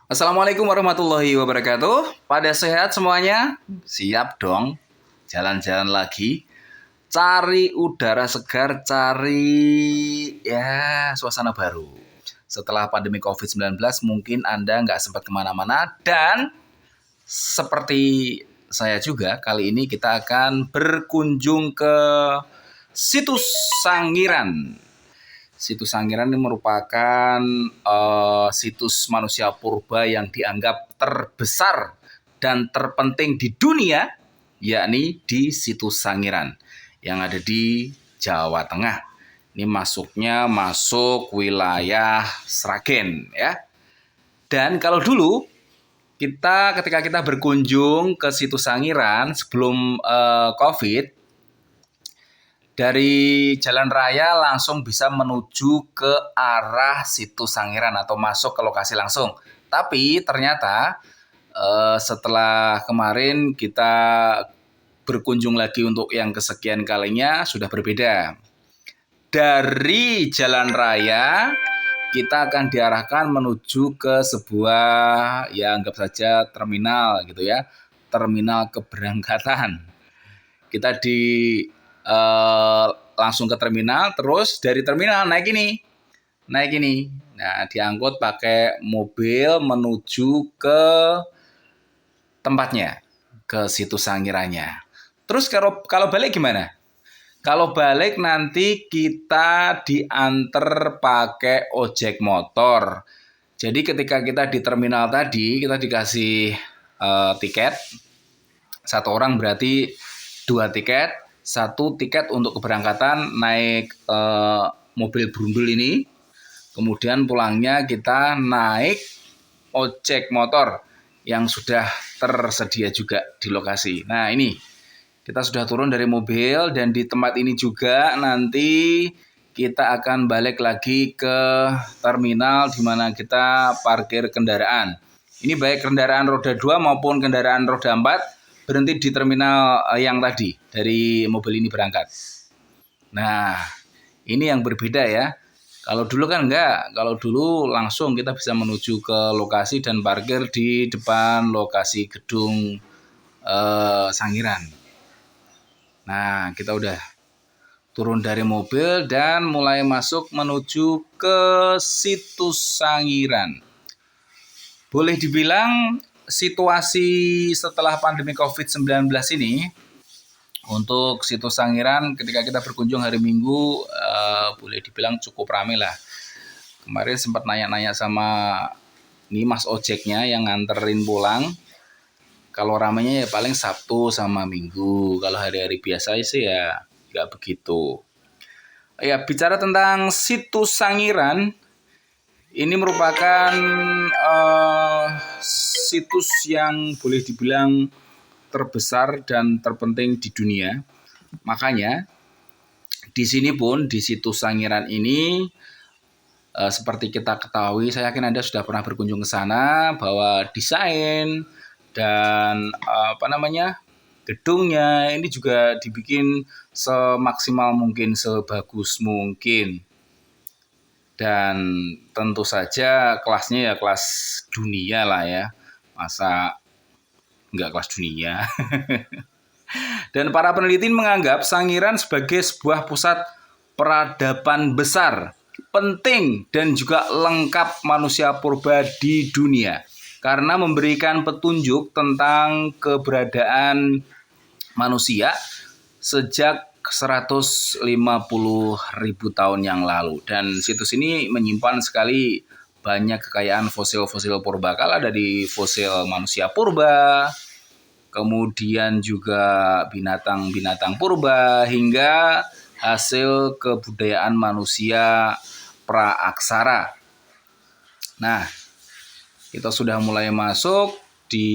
Assalamualaikum warahmatullahi wabarakatuh. Pada sehat semuanya? Siap dong. Jalan-jalan lagi. Cari udara segar, cari suasana baru. Setelah pandemi COVID-19 mungkin Anda nggak sempat kemana-mana. Dan seperti saya juga, kali ini kita akan berkunjung ke situs Sangiran. Situs Sangiran ini merupakan situs manusia purba yang dianggap terbesar dan terpenting di dunia, yakni di situs Sangiran yang ada di Jawa Tengah. Ini masuk wilayah Sragen ya. Dan kalau dulu ketika kita berkunjung ke situs Sangiran sebelum COVID, dari jalan raya langsung bisa menuju ke arah situs Sangiran atau masuk ke lokasi langsung. Tapi ternyata setelah kemarin kita berkunjung lagi untuk yang kesekian kalinya sudah berbeda. Dari jalan raya kita akan diarahkan menuju ke sebuah anggap saja terminal gitu ya. Terminal keberangkatan. Kita langsung ke terminal, terus dari terminal naik ini. Nah, diangkut pakai mobil menuju ke tempatnya, ke situs Sangirannya. Terus kalau balik gimana? Kalau balik nanti kita diantar pakai ojek motor. Jadi ketika kita di terminal tadi, kita dikasih tiket. Satu orang berarti 2 tiket. 1 tiket untuk keberangkatan naik mobil brundul ini. Kemudian pulangnya kita naik ojek motor yang sudah tersedia juga di lokasi. Nah ini kita sudah turun dari mobil dan di tempat ini juga nanti kita akan balik lagi ke terminal di mana kita parkir kendaraan. Ini baik kendaraan roda 2 maupun kendaraan roda 4 berhenti di terminal yang tadi dari mobil ini berangkat. Nah, ini yang berbeda ya. Kalau dulu kan enggak. Kalau dulu langsung kita bisa menuju ke lokasi dan parkir di depan lokasi gedung Sangiran. Nah, kita udah turun dari mobil dan mulai masuk menuju ke situs Sangiran. Boleh dibilang situasi setelah pandemi COVID-19 ini untuk situs Sangiran ketika kita berkunjung hari Minggu boleh dibilang cukup ramai lah. Kemarin sempat nanya-nanya sama nih Mas ojeknya yang nganterin pulang. Kalau ramainya ya paling Sabtu sama Minggu. Kalau hari-hari biasa sih ya nggak begitu. Ya, bicara tentang situs Sangiran, ini merupakan situs yang boleh dibilang terbesar dan terpenting di dunia. Makanya di sini pun di situs Sangiran ini seperti kita ketahui, saya yakin Anda sudah pernah berkunjung ke sana, bahwa desain dan gedungnya ini juga dibikin semaksimal mungkin, sebagus mungkin. Dan tentu saja kelasnya ya kelas dunia lah ya. Masa nggak kelas dunia. Dan para peneliti menganggap Sangiran sebagai sebuah pusat peradaban besar, penting dan juga lengkap manusia purba di dunia. Karena memberikan petunjuk tentang keberadaan manusia sejak 150.000 tahun yang lalu. Dan situs ini menyimpan sekali banyak kekayaan fosil-fosil purbakala, dari fosil manusia purba, kemudian juga binatang-binatang purba, hingga hasil kebudayaan manusia praaksara. Nah, kita sudah mulai masuk di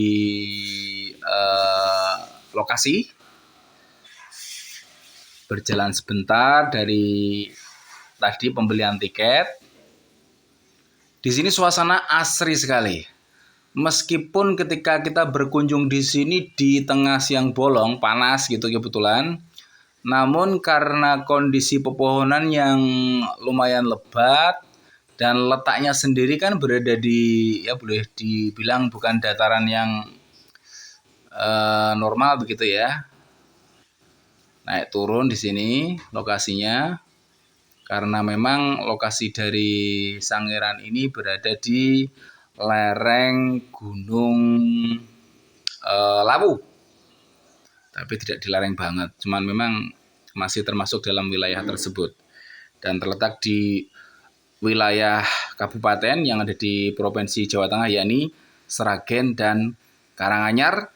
lokasi. Berjalan sebentar dari tadi pembelian tiket. Di sini suasana asri sekali. Meskipun ketika kita berkunjung di sini di tengah siang bolong, panas gitu kebetulan, namun karena kondisi pepohonan yang lumayan lebat Dan letaknya sendiri kan berada di, ya boleh dibilang bukan dataran yang normal begitu ya. Naik turun di sini lokasinya, karena memang lokasi dari Sangiran ini berada di lereng Gunung Lawu, tapi tidak di lereng banget, cuman memang masih termasuk dalam wilayah tersebut dan terletak di wilayah kabupaten yang ada di Provinsi Jawa Tengah, yakni Sragen dan Karanganyar.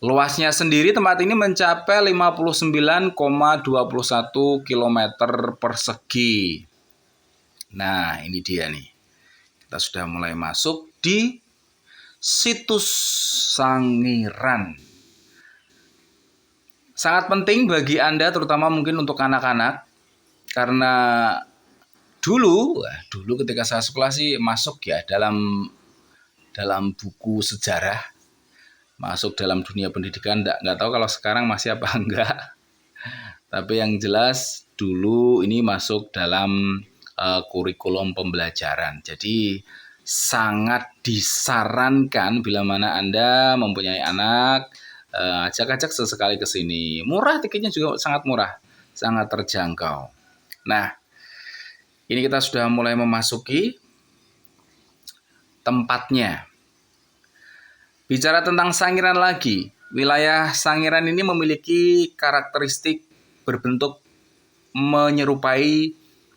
Luasnya sendiri tempat ini mencapai 59,21 km persegi. Nah, ini dia nih. Kita sudah mulai masuk di situs Sangiran. Sangat penting bagi Anda, terutama mungkin untuk anak-anak, karena dulu ketika saya sekolah sih masuk ya dalam buku sejarah, masuk dalam dunia pendidikan. Nggak tahu kalau sekarang masih apa enggak, tapi yang jelas dulu ini masuk dalam kurikulum pembelajaran. Jadi sangat disarankan bila mana Anda mempunyai anak, ajak-ajak sesekali ke sini. Murah, tiketnya juga sangat murah, sangat terjangkau. Nah, ini kita sudah mulai memasuki tempatnya. Bicara tentang Sangiran lagi, wilayah Sangiran ini memiliki karakteristik berbentuk menyerupai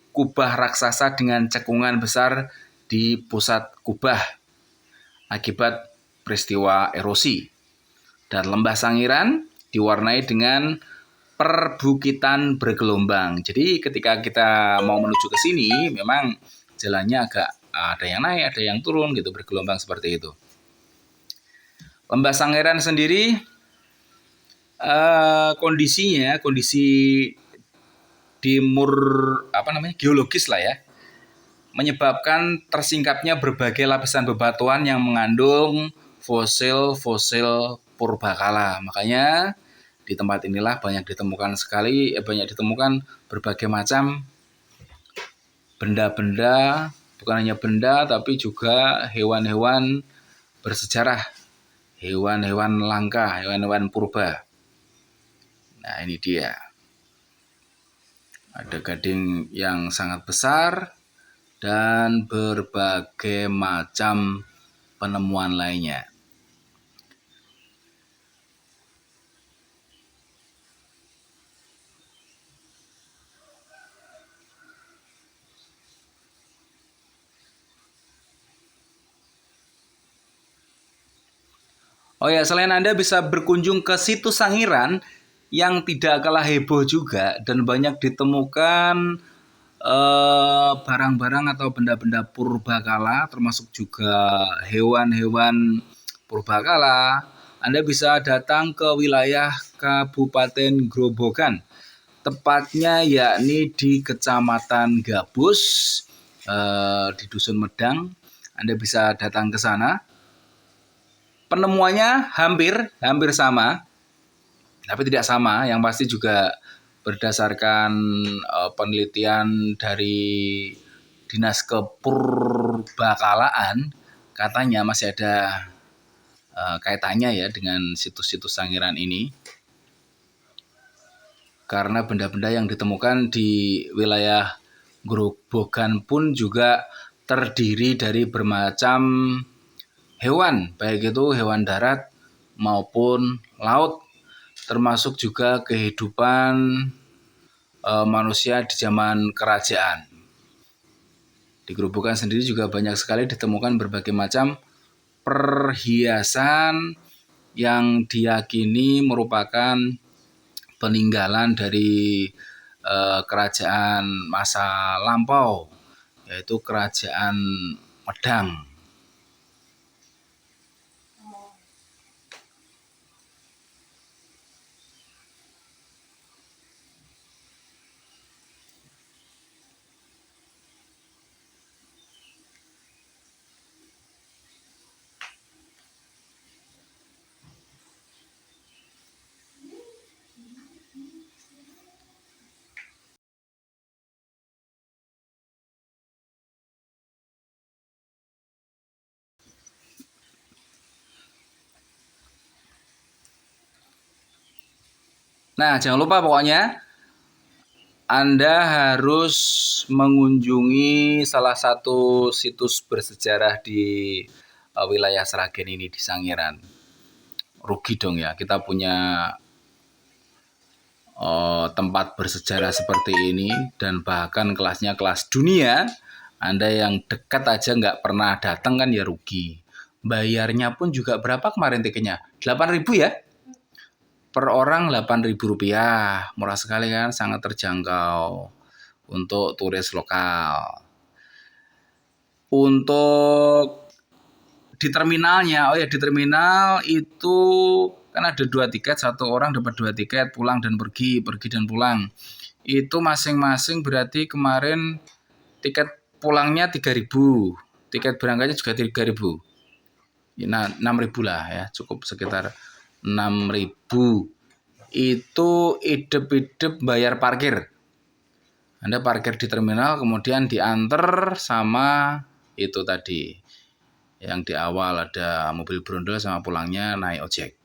kubah raksasa dengan cekungan besar di pusat kubah akibat peristiwa erosi. Dan lembah Sangiran diwarnai dengan perbukitan bergelombang. Jadi ketika kita mau menuju ke sini, memang jalannya agak ada yang naik, ada yang turun gitu, bergelombang seperti itu. Lembah Sangiran sendiri kondisi geologis lah ya, menyebabkan tersingkapnya berbagai lapisan bebatuan yang mengandung fosil-fosil purbakala. Makanya di tempat inilah banyak ditemukan berbagai macam benda-benda, bukan hanya benda tapi juga hewan-hewan bersejarah, hewan-hewan langka, hewan-hewan purba. Nah, ini dia. Ada gading yang sangat besar dan berbagai macam penemuan lainnya. Oh ya, selain Anda bisa berkunjung ke situs Sangiran yang tidak kalah heboh juga dan banyak ditemukan barang-barang atau benda-benda purbakala, termasuk juga hewan-hewan purbakala. Anda bisa datang ke wilayah Kabupaten Grobogan, tepatnya yakni di Kecamatan Gabus, di Dusun Medang. Anda bisa datang ke sana. Penemuannya hampir sama, tapi tidak sama. Yang pasti juga berdasarkan penelitian dari Dinas Kepurbakalaan, katanya masih ada kaitannya ya dengan situs-situs Sangiran ini. Karena benda-benda yang ditemukan di wilayah Grobogan pun juga terdiri dari bermacam hewan, baik itu hewan darat maupun laut, termasuk juga kehidupan manusia di zaman kerajaan. Di Grobogan sendiri juga banyak sekali ditemukan berbagai macam perhiasan yang diyakini merupakan peninggalan dari kerajaan masa lampau, yaitu kerajaan Medang. Nah, jangan lupa pokoknya Anda harus mengunjungi salah satu situs bersejarah di wilayah Sragen ini di Sangiran. Rugi dong ya, kita punya tempat bersejarah seperti ini dan bahkan kelasnya kelas dunia. Anda yang dekat aja nggak pernah datang kan ya rugi. Bayarnya pun juga berapa kemarin tiketnya? 8.000 ya? Per orang 8.000 rupiah. Murah sekali kan, sangat terjangkau untuk turis lokal. Untuk di terminalnya, di terminal itu kan ada 2 tiket, satu orang dapat 2 tiket pulang dan pergi dan pulang. Itu masing-masing berarti kemarin tiket pulangnya 3.000, tiket berangkatnya juga 3.000. Nah, 6.000 lah ya, cukup sekitar 6.000. Itu idep-idep bayar parkir. Anda parkir di terminal kemudian diantar sama itu tadi. Yang di awal ada mobil brondol sama pulangnya naik ojek.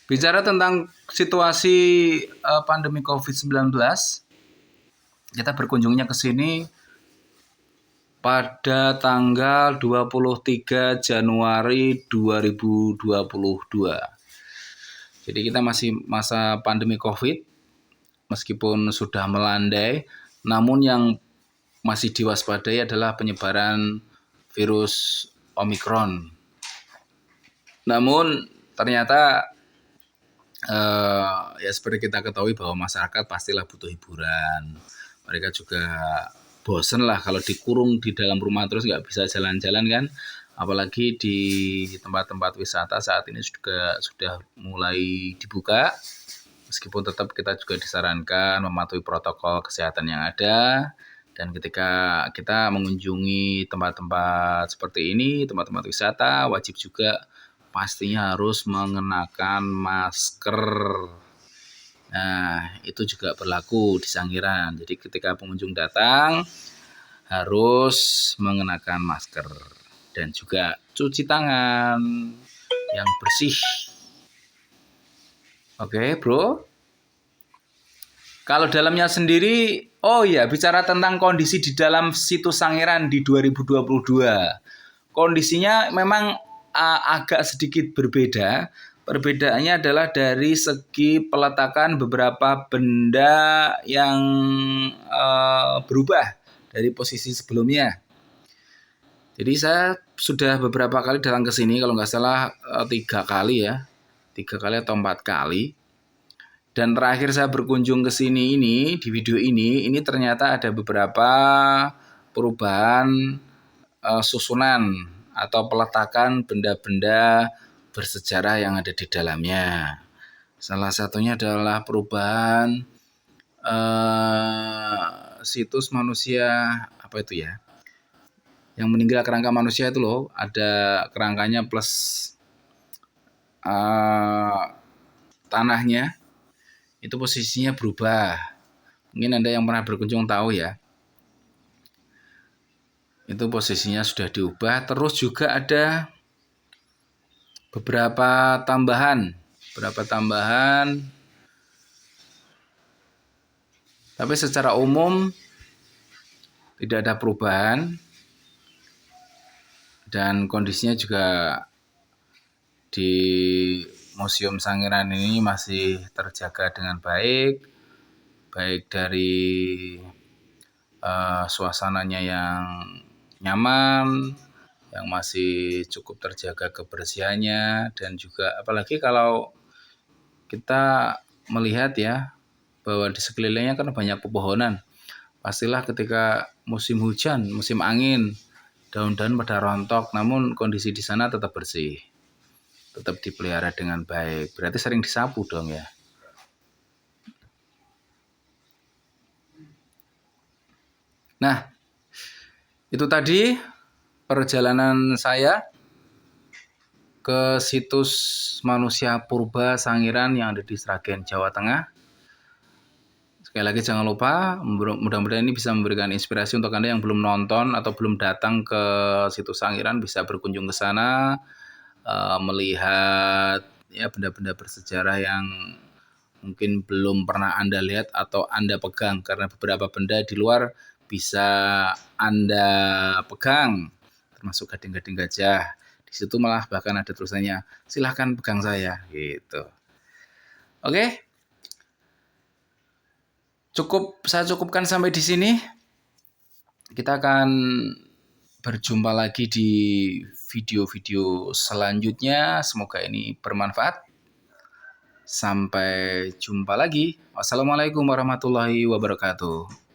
Bicara tentang situasi pandemi COVID-19, kita berkunjungnya ke sini pada tanggal 23 Januari 2022. Jadi kita masih masa pandemi COVID, meskipun sudah melandai, namun yang masih diwaspadai adalah penyebaran virus Omikron. Namun ternyata ya seperti kita ketahui bahwa masyarakat pastilah butuh hiburan. Mereka juga bosen lah kalau dikurung di dalam rumah terus nggak bisa jalan-jalan kan. Apalagi di tempat-tempat wisata saat ini juga sudah mulai dibuka. Meskipun tetap kita juga disarankan mematuhi protokol kesehatan yang ada. Dan ketika kita mengunjungi tempat-tempat seperti ini, tempat-tempat wisata, wajib juga pastinya harus mengenakan masker. Nah, itu juga berlaku di Sangiran. Jadi ketika pengunjung datang harus mengenakan masker dan juga cuci tangan yang bersih. Oke, bro. Kalau dalamnya sendiri, bicara tentang kondisi di dalam situs Sangiran di 2022. Kondisinya memang agak sedikit berbeda. Perbedaannya adalah dari segi peletakan beberapa benda yang berubah dari posisi sebelumnya. Jadi saya sudah beberapa kali datang ke sini, kalau nggak salah 3 kali ya, 3 kali atau 4 kali. Dan terakhir saya berkunjung ke sini di video ini ternyata ada beberapa perubahan susunan atau peletakan benda-benda bersejarah yang ada di dalamnya. Salah satunya adalah perubahan situs manusia, apa itu ya? Yang meninggal kerangka manusia itu loh, ada kerangkanya plus tanahnya, itu posisinya berubah. Mungkin Anda yang pernah berkunjung tahu ya. Itu posisinya sudah diubah. Terus juga ada beberapa tambahan. Tapi secara umum tidak ada perubahan. Dan kondisinya juga di Museum Sangiran ini masih terjaga dengan baik dari suasananya yang nyaman, yang masih cukup terjaga kebersihannya, dan juga apalagi kalau kita melihat ya bahwa di sekelilingnya kan banyak pepohonan. Pastilah ketika musim hujan, musim angin, daun-daun pada rontok, namun kondisi di sana tetap bersih, tetap dipelihara dengan baik. Berarti sering disapu dong ya. Nah, Itu tadi perjalanan saya ke situs manusia purba Sangiran yang ada di Sragen, Jawa Tengah. Sekali lagi jangan lupa, mudah-mudahan ini bisa memberikan inspirasi untuk Anda yang belum nonton atau belum datang ke situs Sangiran, bisa berkunjung ke sana, melihat ya benda-benda bersejarah yang mungkin belum pernah Anda lihat atau Anda pegang, karena beberapa benda di luar bisa Anda pegang, termasuk gading-gading gajah. Di situ malah bahkan ada tulisannya, silahkan pegang saya, gitu. Oke, saya cukupkan sampai di sini. Kita akan berjumpa lagi di video-video selanjutnya. Semoga ini bermanfaat. Sampai jumpa lagi. Wassalamualaikum warahmatullahi wabarakatuh.